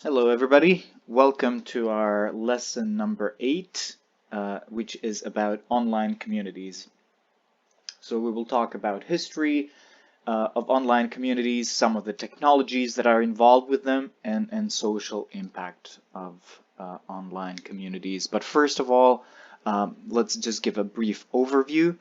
Hello, everybody. Welcome to our lesson number 8, which is about online communities. So we will talk about history of online communities, some of the technologies that are involved with them, and social impact of online communities. But first of all, let's just give a brief overview.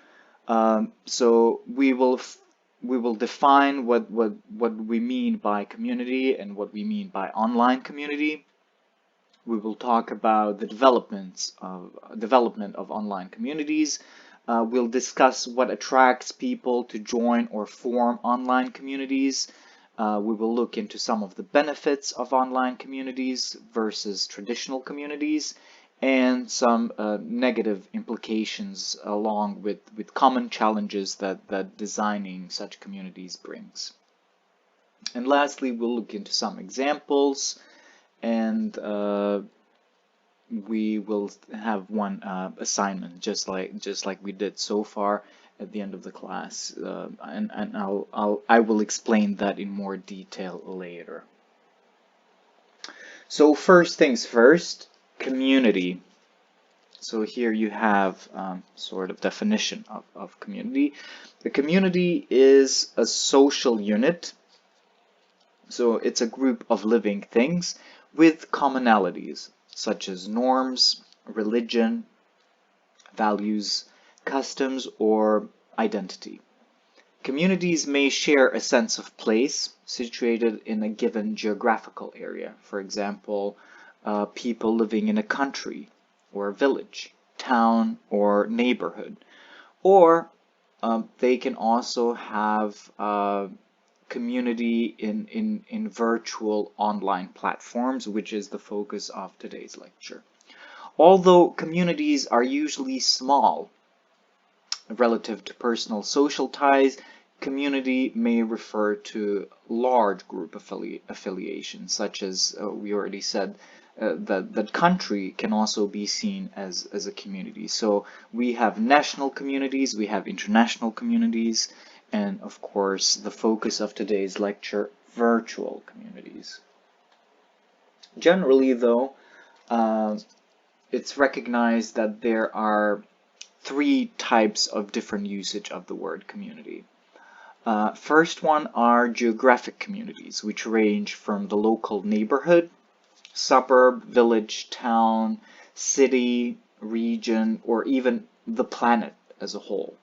So we will define what we mean by community and what we mean by online community. We will talk about the development of online communities. We'll discuss what attracts people to join or form online communities. We will look into some of the benefits of online communities versus traditional communities and some negative implications along with common challenges that designing such communities brings. And lastly, we'll look into some examples and we will have one assignment just like we did so far at the end of the class, and I will explain that in more detail later. So first things first, community. So here you have sort of definition of community. The community is a social unit. So it's a group of living things with commonalities such as norms, religion, values, customs, or identity. Communities may share a sense of place situated in a given geographical area. For example, people living in a country or village, town, or neighborhood. Or they can also have community in virtual online platforms, which is the focus of today's lecture. Although communities are usually small relative to personal social ties, community may refer to large group affiliations, such as we already said, that country can also be seen as a community. So we have national communities, we have international communities, and of course the focus of today's lecture, virtual communities. Generally though, it's recognized that there are three types of different usage of the word community. First one are geographic communities, which range from the local neighborhood, suburb, village, town, city, region, or even the planet as a whole.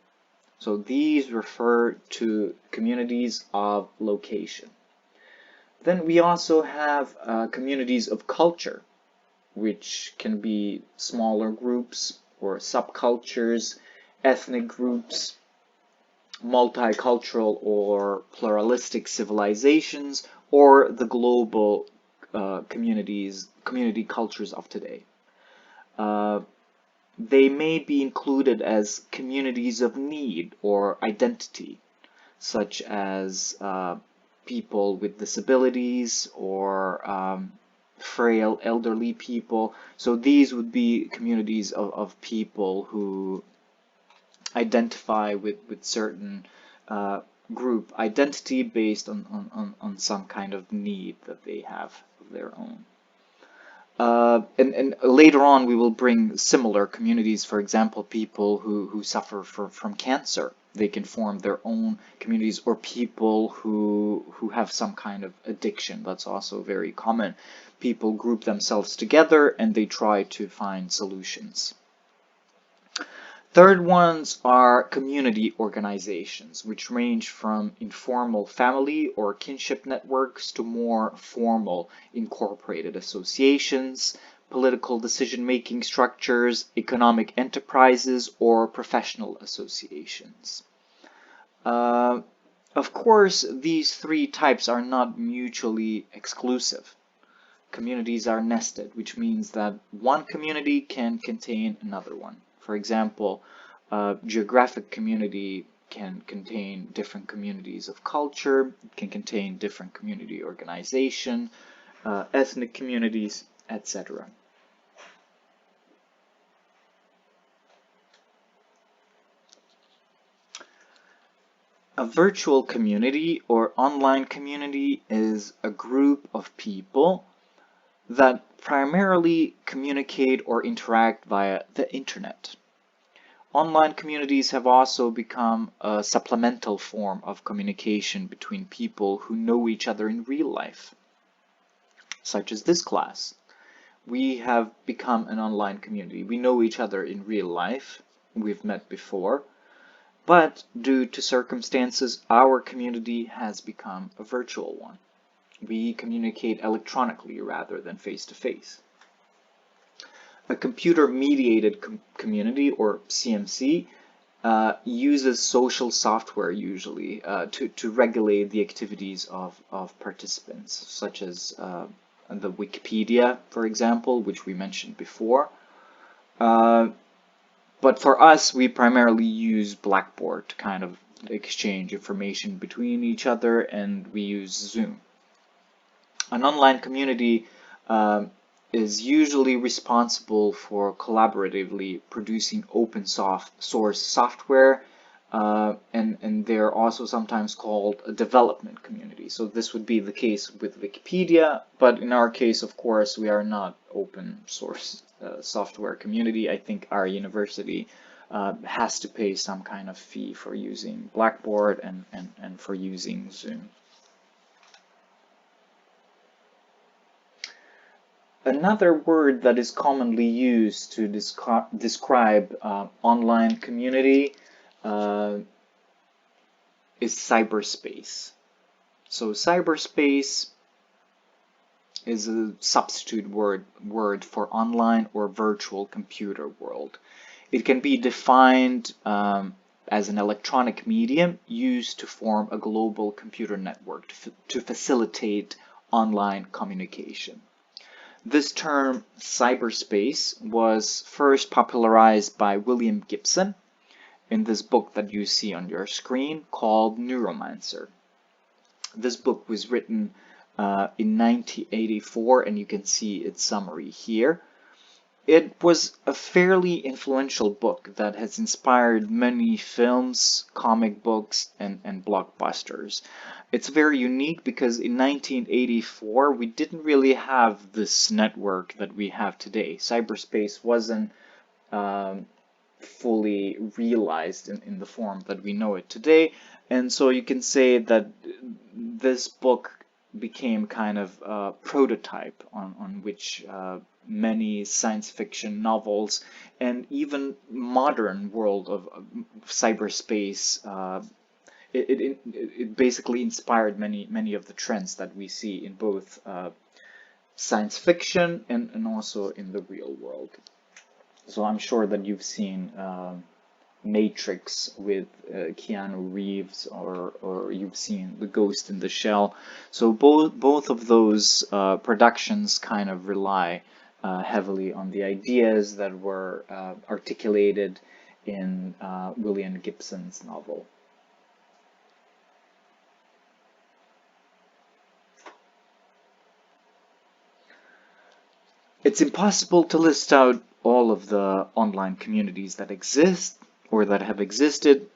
So these refer to communities of location. Then we also have communities of culture, which can be smaller groups or subcultures, ethnic groups, multicultural or pluralistic civilizations, or the global community cultures of today. They may be included as communities of need or identity, such as people with disabilities or frail elderly people. So these would be communities of people who identify with certain group identity based on some kind of need that they have of their own. And later on we will bring similar communities, for example, people who suffer from cancer. They can form their own communities, or people who have some kind of addiction. That's also very common. People group themselves together and they try to find solutions. Third ones are community organizations, which range from informal family or kinship networks to more formal incorporated associations, political decision-making structures, economic enterprises, or professional associations. Of course, these three types are not mutually exclusive. Communities are nested, which means that one community can contain another one. For example, a geographic community can contain different communities of culture, can contain different community organization, ethnic communities, etc. A virtual community or online community is a group of people that primarily communicate or interact via the internet. Online communities have also become a supplemental form of communication between people who know each other in real life, such as this class. We have become an online community. We know each other in real life. We've met before. But due to circumstances, our community has become a virtual one. We communicate electronically rather than face-to-face. A computer-mediated community, or CMC, uses social software usually to regulate the activities of participants, such as the Wikipedia, for example, which we mentioned before. But for us, we primarily use Blackboard to kind of exchange information between each other, and we use Zoom. An online community is usually responsible for collaboratively producing open source software, and they're also sometimes called a development community. So this would be the case with Wikipedia, but in our case, of course, we are not open source software community. I think our university has to pay some kind of fee for using Blackboard and for using Zoom. Another word that is commonly used to describe online community is cyberspace. So cyberspace is a substitute word for online or virtual computer world. It can be defined as an electronic medium used to form a global computer network to facilitate online communication. This term, cyberspace, was first popularized by William Gibson in this book that you see on your screen called Neuromancer. This book was written in 1984, and you can see its summary here. It was a fairly influential book that has inspired many films, comic books, and blockbusters. It's very unique because in 1984 we didn't really have this network that we have today. Cyberspace wasn't fully realized in the form that we know it today, and so you can say that this book became kind of a prototype on which many science fiction novels and even modern world of cyberspace it basically inspired many of the trends that we see in both science fiction and also in the real world. So I'm sure that you've seen Matrix with Keanu Reeves, or you've seen The Ghost in the Shell. So both of those productions kind of rely heavily on the ideas that were articulated in William Gibson's novel. It's impossible to list out all of the online communities that exist or that have existed,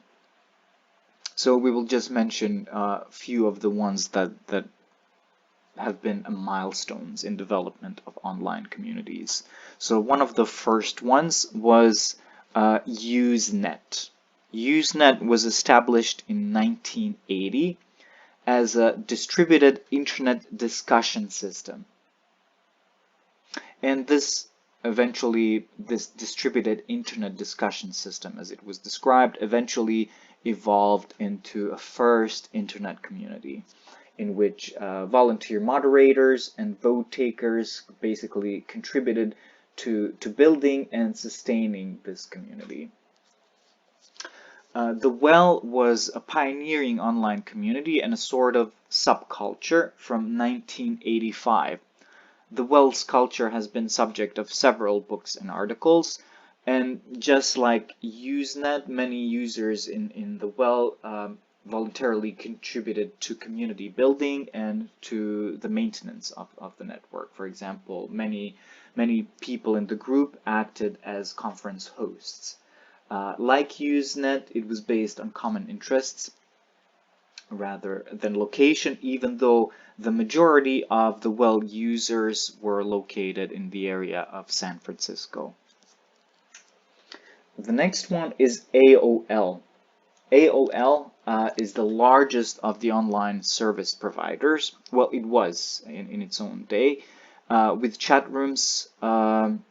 so we will just mention a few of the ones that have been milestones in development of online communities. So one of the first ones was Usenet. Usenet was established in 1980 as a distributed internet discussion system. And this distributed internet discussion system, as it was described, eventually evolved into a first internet community in which volunteer moderators and vote takers basically contributed to building and sustaining this community. The Well was a pioneering online community and a sort of subculture from 1985. The Well's culture has been subject of several books and articles, and just like Usenet, many users in the Well voluntarily contributed to community building and to the maintenance of the network. For example, many people in the group acted as conference hosts. Like Usenet, it was based on common interests. rather than location, even though the majority of the well users were located in the area of San Francisco. The next one is AOL. AOL is the largest of the online service providers. Well, it was in its own day, with chat rooms, and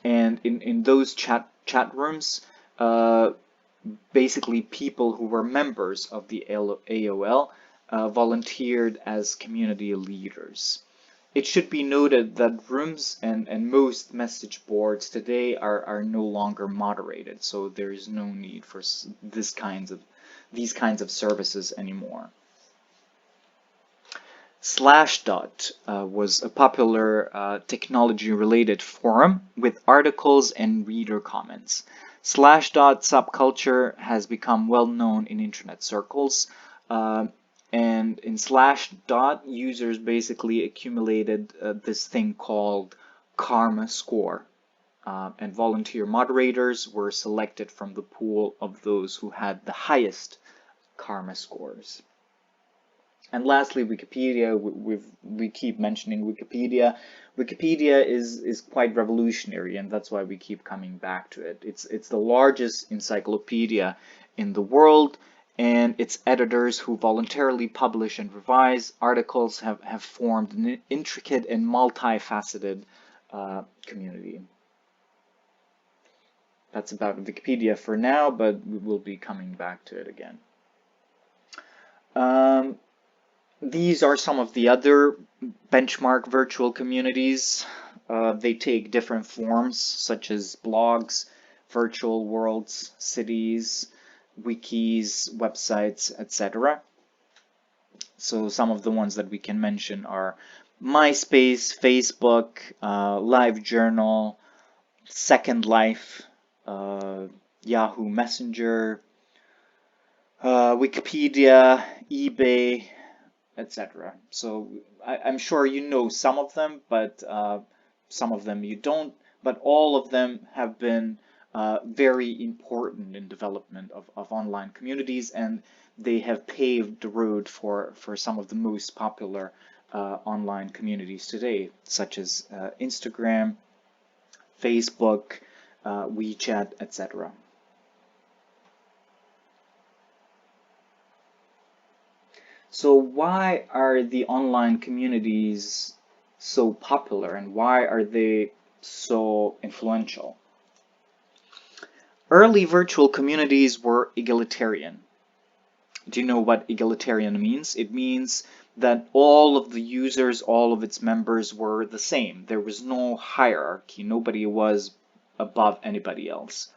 in those chat rooms, basically people who were members of the AOL volunteered as community leaders. It should be noted that rooms and most message boards today are no longer moderated, so there is no need for these kinds of services anymore. Slashdot was a popular technology-related forum with articles and reader comments. Slashdot subculture has become well known in internet circles, and in Slashdot, users basically accumulated this thing called Karma Score, and volunteer moderators were selected from the pool of those who had the highest Karma scores. And lastly, Wikipedia. We keep mentioning Wikipedia. Wikipedia is quite revolutionary, and that's why we keep coming back to it. It's the largest encyclopedia in the world, and its editors, who voluntarily publish and revise articles, have formed an intricate and multifaceted community. That's about Wikipedia for now, but we will be coming back to it again. These are some of the other benchmark virtual communities. They take different forms, such as blogs, virtual worlds, cities, wikis, websites, etc. So some of the ones that we can mention are MySpace, Facebook, LiveJournal, Second Life, Yahoo Messenger, Wikipedia, eBay, etc. So I'm sure you know some of them, but some of them you don't. But all of them have been very important in development of online communities, and they have paved the road for some of the most popular online communities today, such as Instagram, Facebook, WeChat, etc. So why are the online communities so popular, and why are they so influential? Early virtual communities were egalitarian. Do you know what egalitarian means? It means that all of the users, all of its members were the same. There was no hierarchy. Nobody was above anybody else.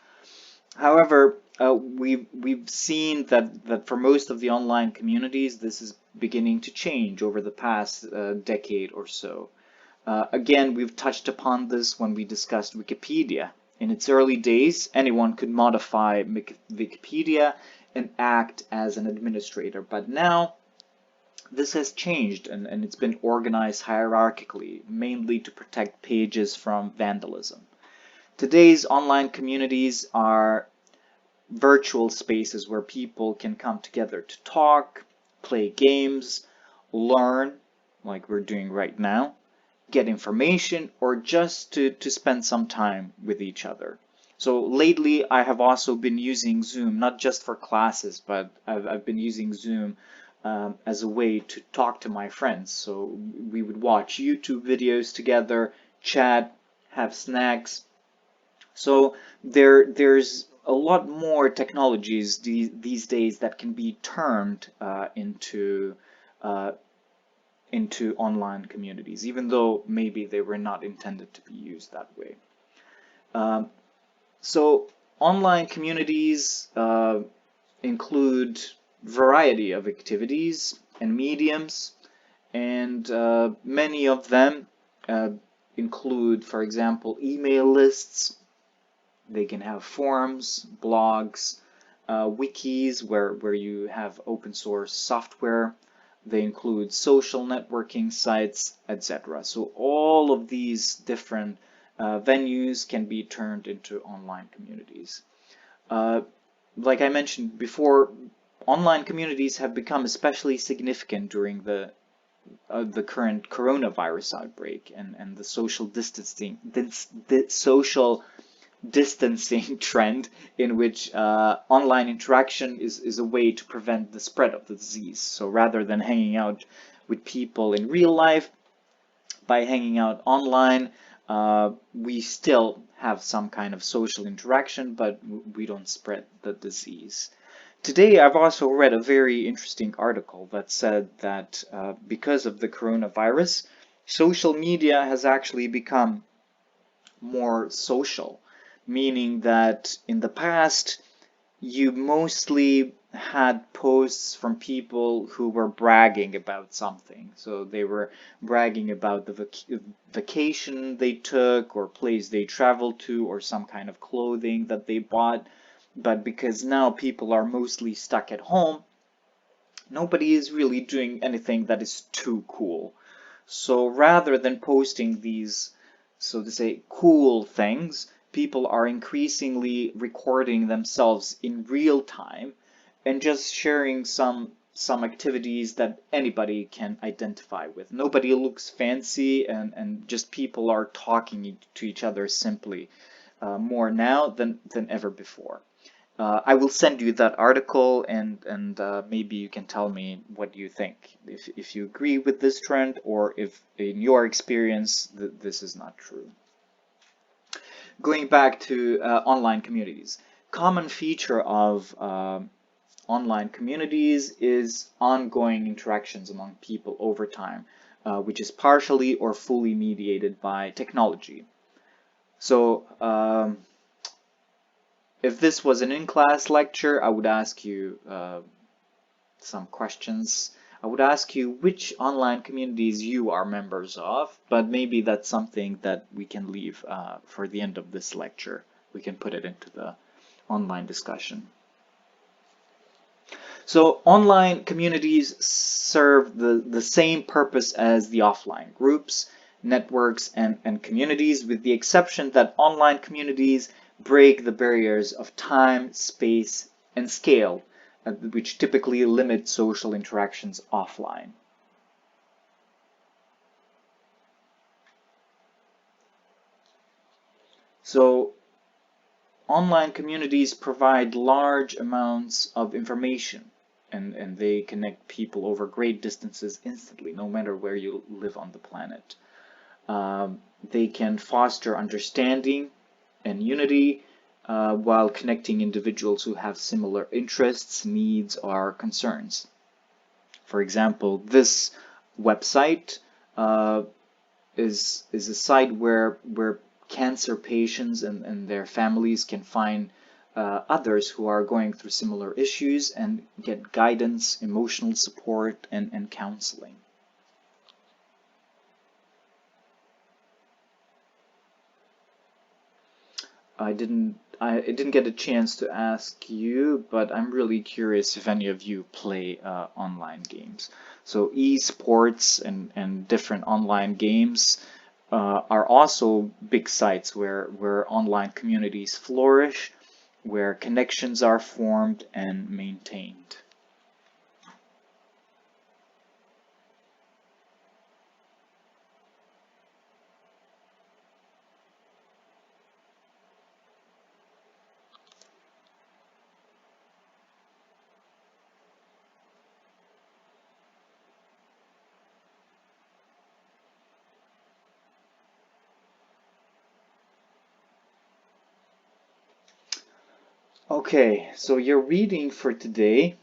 However, we've seen that for most of the online communities, this is beginning to change over the past decade or so. Again, we've touched upon this when we discussed Wikipedia. In its early days, anyone could modify Wikipedia and act as an administrator, but now this has changed, and it's been organized hierarchically, mainly to protect pages from vandalism. Today's online communities are virtual spaces where people can come together to talk, play games, learn, like we're doing right now, get information, or just to spend some time with each other. So lately I have also been using Zoom, not just for classes, but I've been using Zoom as a way to talk to my friends. So we would watch YouTube videos together, chat, have snacks. So there's a lot more technologies these days that can be turned into online communities, even though maybe they were not intended to be used that way. So online communities include variety of activities and mediums, and many of them include, for example, email lists. They can have forums, blogs, wikis where you have open source software. They include social networking sites, etc. So all of these different venues can be turned into online communities. Like I mentioned before, online communities have become especially significant during the current coronavirus outbreak and the social distancing trend in which online interaction is a way to prevent the spread of the disease. So rather than hanging out with people in real life, by hanging out online, we still have some kind of social interaction, but we don't spread the disease. Today, I've also read a very interesting article that said that because of the coronavirus, social media has actually become more social, meaning that in the past, you mostly had posts from people who were bragging about something. So they were bragging about the vacation they took or place they traveled to or some kind of clothing that they bought. But because now people are mostly stuck at home, nobody is really doing anything that is too cool. So rather than posting these, so to say, cool things, people are increasingly recording themselves in real time and just sharing some activities that anybody can identify with. Nobody looks fancy and just people are talking to each other simply more now than ever before. I will send you that article and maybe you can tell me what you think. If you agree with this trend or if in your experience this is not true. Going back to online communities. Common feature of online communities is ongoing interactions among people over time, which is partially or fully mediated by technology. So if this was an in-class lecture, I would ask you some questions. I would ask you which online communities you are members of, but maybe that's something that we can leave for the end of this lecture. We can put it into the online discussion. So online communities serve the same purpose as the offline groups, networks, and communities, with the exception that online communities break the barriers of time, space, and scale, which typically limit social interactions offline. So online communities provide large amounts of information and they connect people over great distances instantly, no matter where you live on the planet. They can foster understanding and unity while connecting individuals who have similar interests, needs, or concerns. For example, this website is a site where cancer patients and their families can find others who are going through similar issues and get guidance, emotional support, and counseling. I didn't get a chance to ask you, but I'm really curious if any of you play online games. So esports and different online games are also big sites where online communities flourish, where connections are formed and maintained. Okay, so your reading for today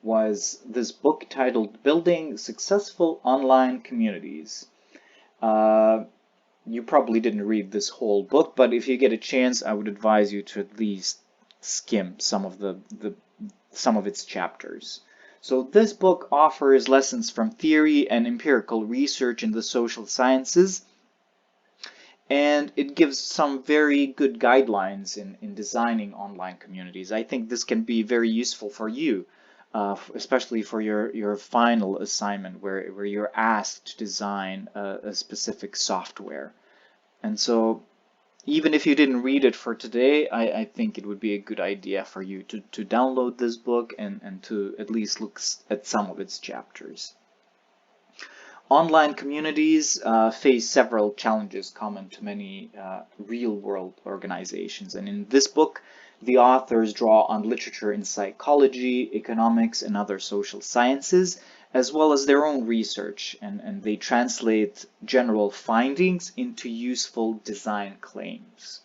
was this book titled Building Successful Online Communities. You probably didn't read this whole book, but if you get a chance, I would advise you to at least skim some of some of its chapters. So this book offers lessons from theory and empirical research in the social sciences, and it gives some very good guidelines in designing online communities. I think this can be very useful for you, especially for your final assignment where you're asked to design a specific software. And so Even if you didn't read it for today, I think it would be a good idea for you to download this book and to at least look at some of its chapters. Online communities face several challenges common to many real-world organizations, and in this book, the authors draw on literature in psychology, economics, and other social sciences, as well as their own research, and they translate general findings into useful design claims.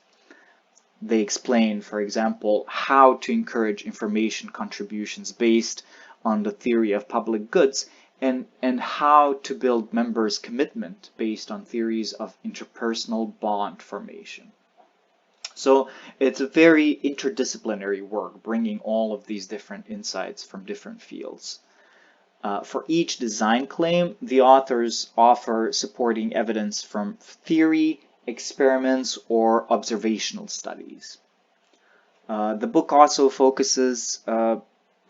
They explain, for example, how to encourage information contributions based on the theory of public goods and how to build members' commitment based on theories of interpersonal bond formation. So it's a very interdisciplinary work, bringing all of these different insights from different fields. For each design claim, the authors offer supporting evidence from theory, experiments, or observational studies. The book also focuses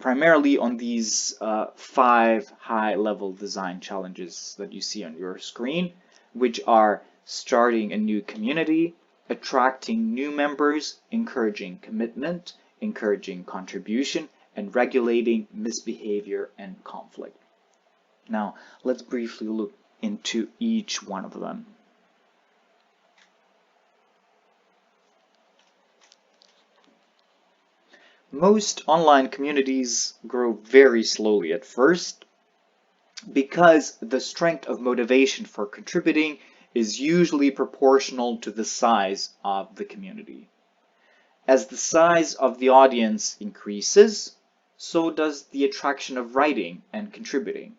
primarily on these 5 high-level design challenges that you see on your screen, which are starting a new community, attracting new members, encouraging commitment, encouraging contribution, and regulating misbehavior and conflict. Now, let's briefly look into each one of them. Most online communities grow very slowly at first because the strength of motivation for contributing is usually proportional to the size of the community. As the size of the audience increases, so does the attraction of writing and contributing.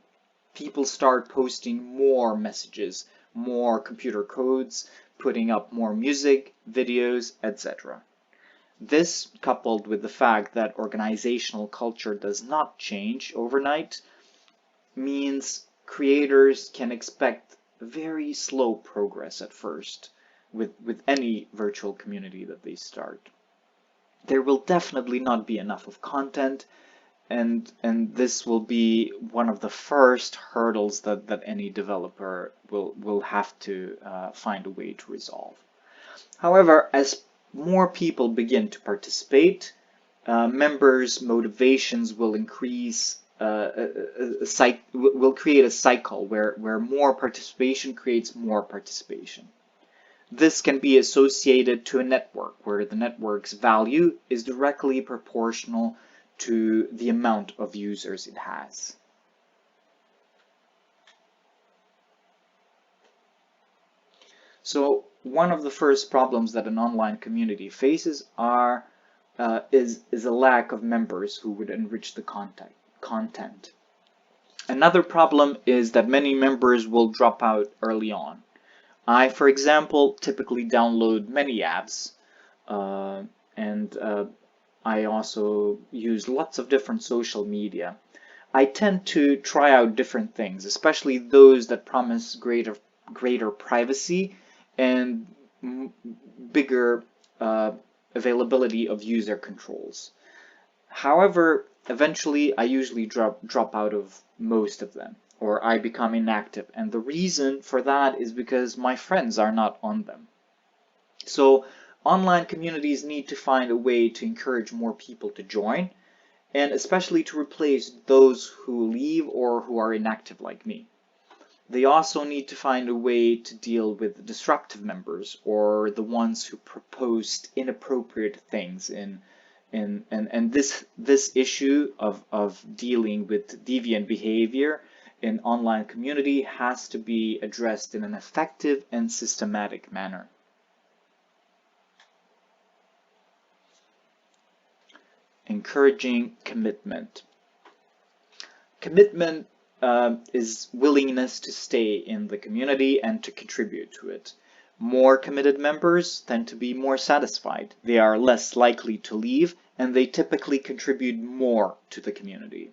People start posting more messages, more computer codes, putting up more music, videos, etc. This, coupled with the fact that organizational culture does not change overnight, means creators can expect very slow progress at first with any virtual community that they start. There will definitely not be enough of content, and this will be one of the first hurdles that any developer will have to find a way to resolve. However, as more people begin to participate, members' motivations will increase. Will create a cycle where more participation creates more participation. This can be associated to a network where the network's value is directly proportional to the amount of users it has. So one of the first problems that an online community faces is a lack of members who would enrich the content. Another problem is that many members will drop out early on. I, for example, typically download many apps, and I also use lots of different social media. I tend to try out different things, especially those that promise greater privacy and bigger availability of user controls. However, eventually I usually drop out of most of them, or I become inactive, and the reason for that is because my friends are not on them. So online communities need to find a way to encourage more people to join, and especially to replace those who leave or who are inactive like me. They also need to find a way to deal with disruptive members or the ones who proposed inappropriate things and this issue of dealing with deviant behavior in online community has to be addressed in an effective and systematic manner. Encouraging commitment. Commitment is willingness to stay in the community and to contribute to it. More committed members tend to be more satisfied. They are less likely to leave, and they typically contribute more to the community.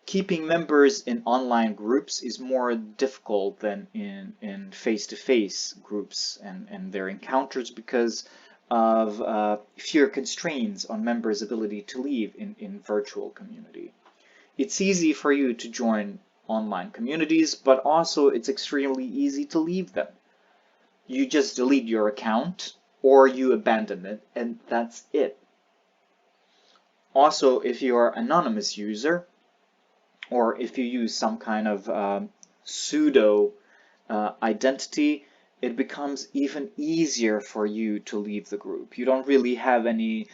Keeping members in online groups is more difficult than in face-to-face groups and their encounters because of fewer constraints on members' ability to leave in virtual community. It's easy for you to join online communities, but also it's extremely easy to leave them. you just delete your account or you abandon it, and that's it. Also, if you are an anonymous user, or if you use some kind of pseudo identity, it becomes even easier for you to leave the group. You don't really have any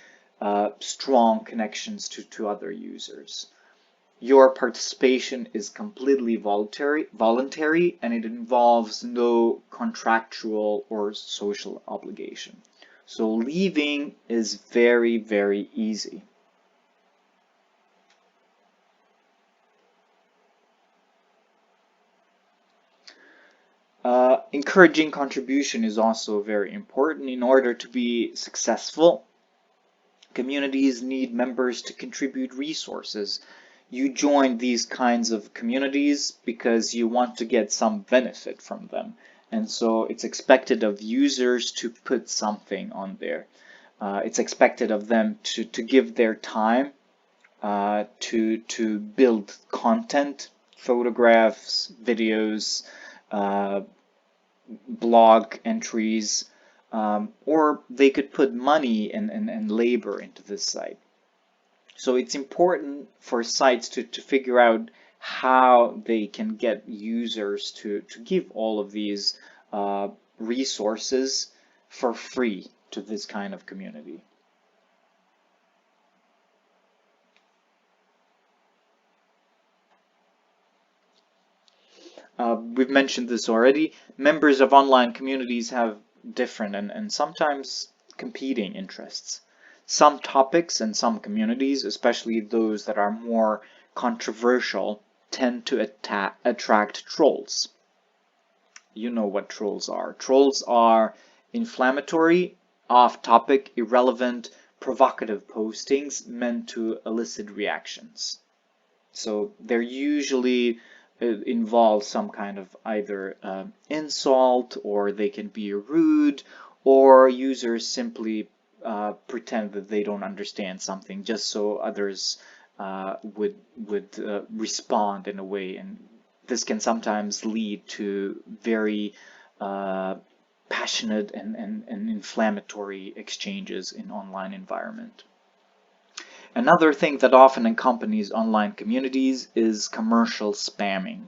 strong connections to other users. Your participation is completely voluntary, and it involves no contractual or social obligation. So leaving is very, very easy. Encouraging contribution is also very important. In order to be successful, communities need members to contribute resources. You join these kinds of communities because you want to get some benefit from them. And so it's expected of users to put something on there. It's expected of them to give their time to build content, photographs, videos, blog entries, or they could put money and labor into this site. So it's important for sites to figure out how they can get users to give all of these resources for free to this kind of community. We've mentioned this already. Members of online communities have different and sometimes competing interests. Some topics and some communities, especially those that are more controversial, tend to attract trolls. You know what trolls are. Trolls are inflammatory, off-topic, irrelevant, provocative postings meant to elicit reactions. So they're usually involve some kind of either insult, or they can be rude, or users simply pretend that they don't understand something just so others would respond in a way, and this can sometimes lead to very passionate and inflammatory exchanges in online environment. Another thing that often accompanies online communities is commercial spamming.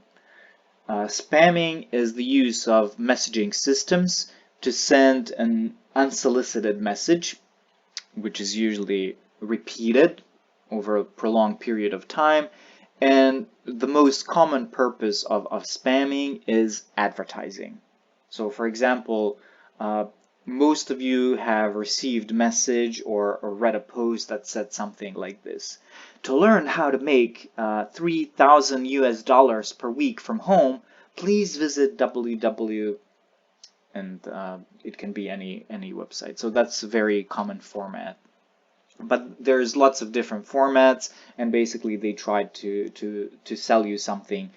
Spamming is the use of messaging systems to send an unsolicited message, which is usually repeated over a prolonged period of time. And the most common purpose of spamming is advertising. So for example, most of you have received a message or read a post that said something like this: to learn how to make 3,000 US dollars per week from home, please visit www, and it can be any website. So that's a very common format. But there's lots of different formats, and basically they try to sell you something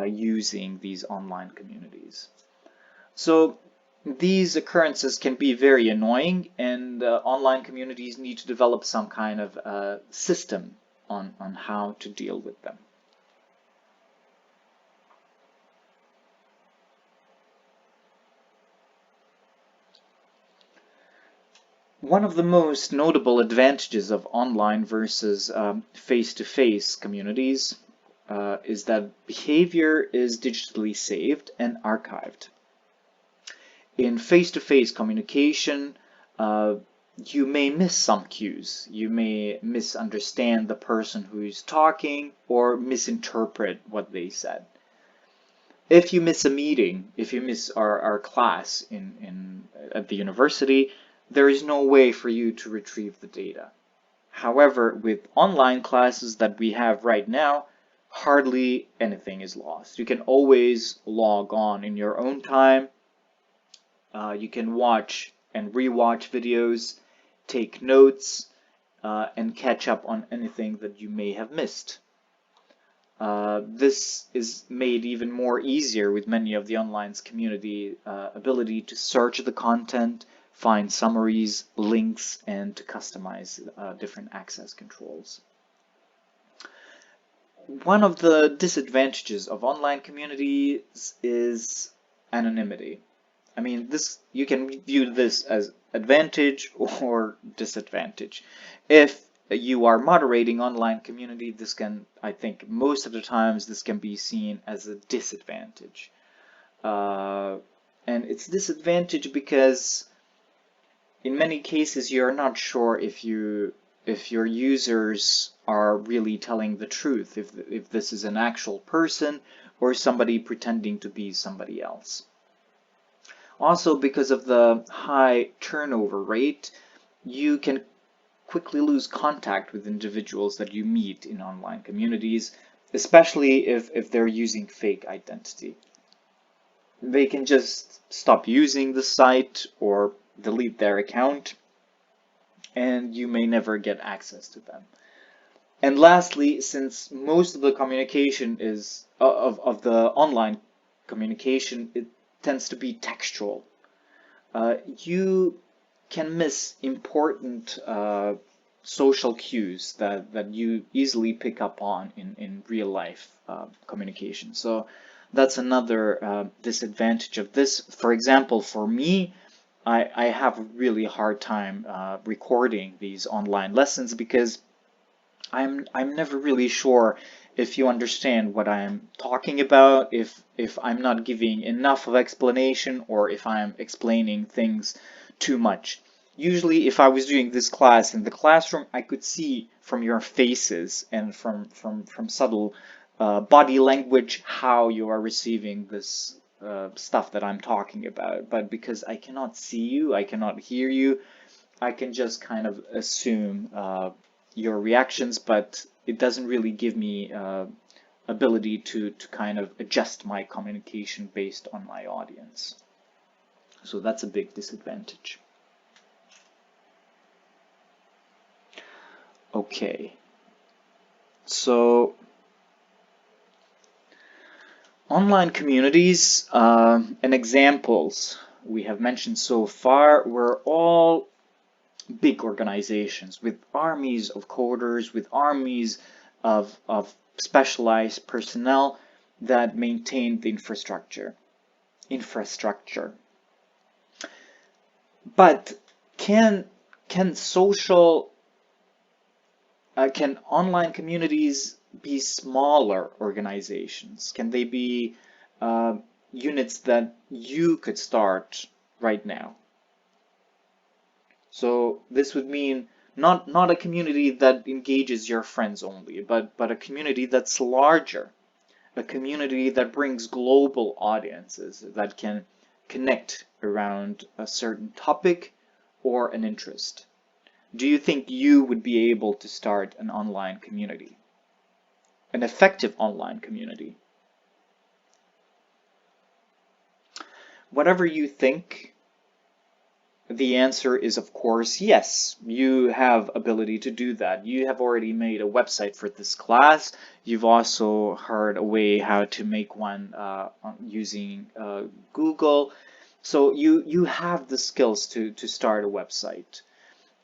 using these online communities. So these occurrences can be very annoying, and online communities need to develop some kind of system on how to deal with them. One of the most notable advantages of online versus face-to-face communities is that behavior is digitally saved and archived. In face-to-face communication, you may miss some cues. You may misunderstand the person who is talking or misinterpret what they said. If you miss a meeting, if you miss our class at the university, there is no way for you to retrieve the data. However, with online classes that we have right now, hardly anything is lost. You can always log on in your own time. You can watch and rewatch videos, take notes, and catch up on anything that you may have missed. This is made even more easier with many of the online's community ability to search the content, find summaries, links, and to customize different access controls. One of the disadvantages of online communities is anonymity. I mean, this, you can view this as advantage or disadvantage. If you are moderating online community, this can, I think most of the times, this can be seen as a disadvantage. And it's disadvantage because in many cases you're not sure if your users are really telling the truth, if this is an actual person or somebody pretending to be somebody else. Also, because of the high turnover rate, you can quickly lose contact with individuals that you meet in online communities, especially if they're using fake identity. They can just stop using the site or delete their account, and you may never get access to them. And lastly, since most of the communication is of the online communication, it tends to be textual. You can miss important social cues that you easily pick up on in real life communication. So that's another disadvantage of this. For example, for me, I have a really hard time recording these online lessons because I'm never really sure if you understand what I'm talking about, if I'm not giving enough of explanation, or if I'm explaining things too much. Usually, if I was doing this class in the classroom, I could see from your faces and from subtle body language how you are receiving this stuff that I'm talking about. But because I cannot see you, I cannot hear you, I can just kind of assume your reactions, but it doesn't really give me ability to kind of adjust my communication based on my audience. So that's a big disadvantage. Okay, so online communities and examples we have mentioned so far were all big organizations with armies of coders, with armies of specialized personnel that maintain the infrastructure. But can social can online communities be smaller organizations? Can they be units that you could start right now? So this would mean not a community that engages your friends only, but a community that's larger, a community that brings global audiences that can connect around a certain topic or an interest. Do you think you would be able to start an online community, an effective online community? Whatever you think, the answer is, of course, yes. You have ability to do that. You have already made a website for this class. You've also heard a way how to make one using Google. So you have the skills to start a website.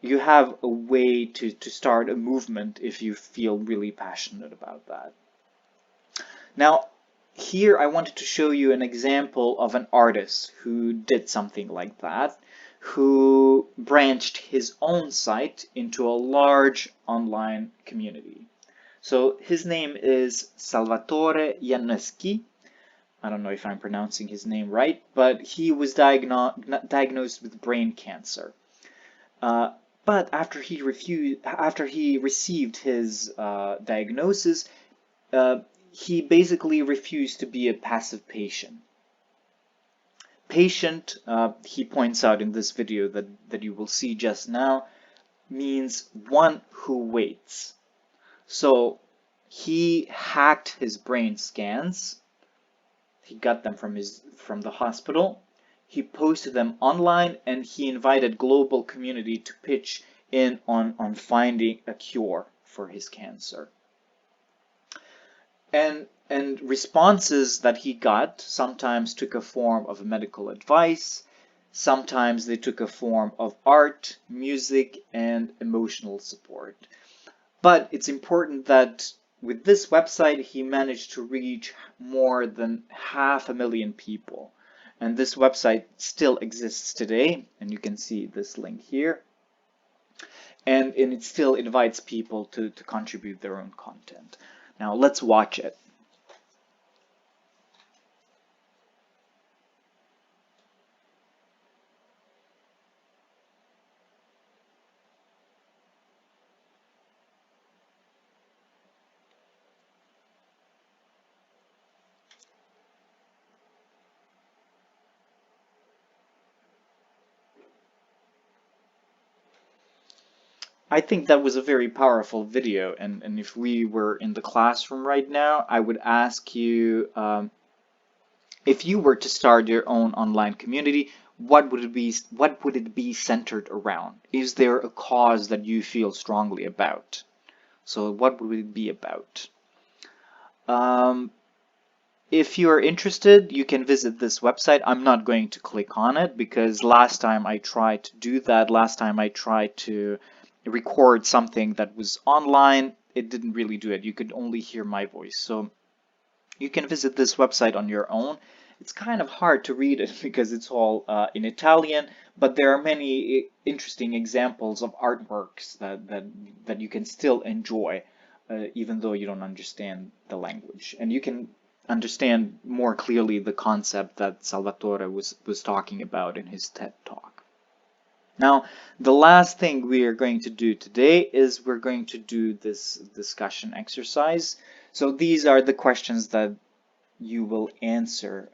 You have a way to start a movement if you feel really passionate about that. Now, here I wanted to show you an example of an artist who did something like that, who branched his own site into a large online community. So his name is Salvatore Janeschi. I don't know if I'm pronouncing his name right, but he was diagnosed with brain cancer. But after he received his diagnosis, he basically refused to be a passive patient. Patient, he points out in this video that you will see just now, means one who waits. So he hacked his brain scans. He got them from the hospital. He posted them online, and he invited global community to pitch in on finding a cure for his cancer. And responses that he got sometimes took a form of medical advice, sometimes they took a form of art, music, and emotional support. But it's important that with this website, he managed to reach more than 500,000 people. And this website still exists today, and you can see this link here. And it still invites people to contribute their own content. Now let's watch it. I think that was a very powerful video, and if we were in the classroom right now, I would ask you, if you were to start your own online community, what would it be? What would it be centered around? Is there a cause that you feel strongly about? So what would it be about? Um, if you are interested, you can visit this website. I'm not going to click on it because last time I tried to do that, last time I tried to record something that was online, it didn't really do it. You could only hear my voice. So you can visit this website on your own. It's kind of hard to read it because it's all in Italian, but there are many interesting examples of artworks that you can still enjoy, even though you don't understand the language. And you can understand more clearly the concept that Salvatore was talking about in his TED Talk. Now, the last thing we are going to do today is we're going to do this discussion exercise. So these are the questions that you will answer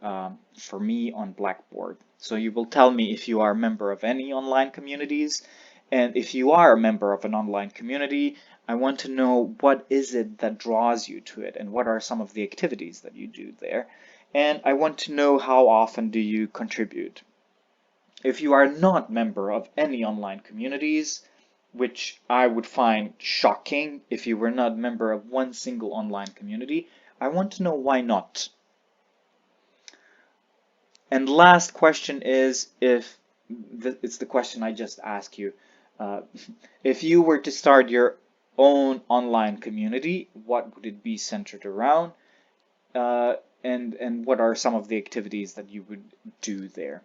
for me on Blackboard. So you will tell me if you are a member of any online communities, and if you are a member of an online community, I want to know what is it that draws you to it and what are some of the activities that you do there. And I want to know how often do you contribute. If you are not member of any online communities, which I would find shocking if you were not member of one single online community, I want to know why not. And last question is, if it's the question I just asked you, uh, if you were to start your own online community, what would it be centered around? And what are some of the activities that you would do there?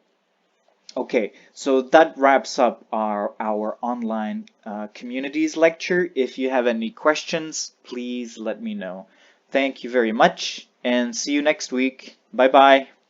Okay, so that wraps up our online communities lecture. If you have any questions, please let me know. Thank you very much and see you next week. Bye bye.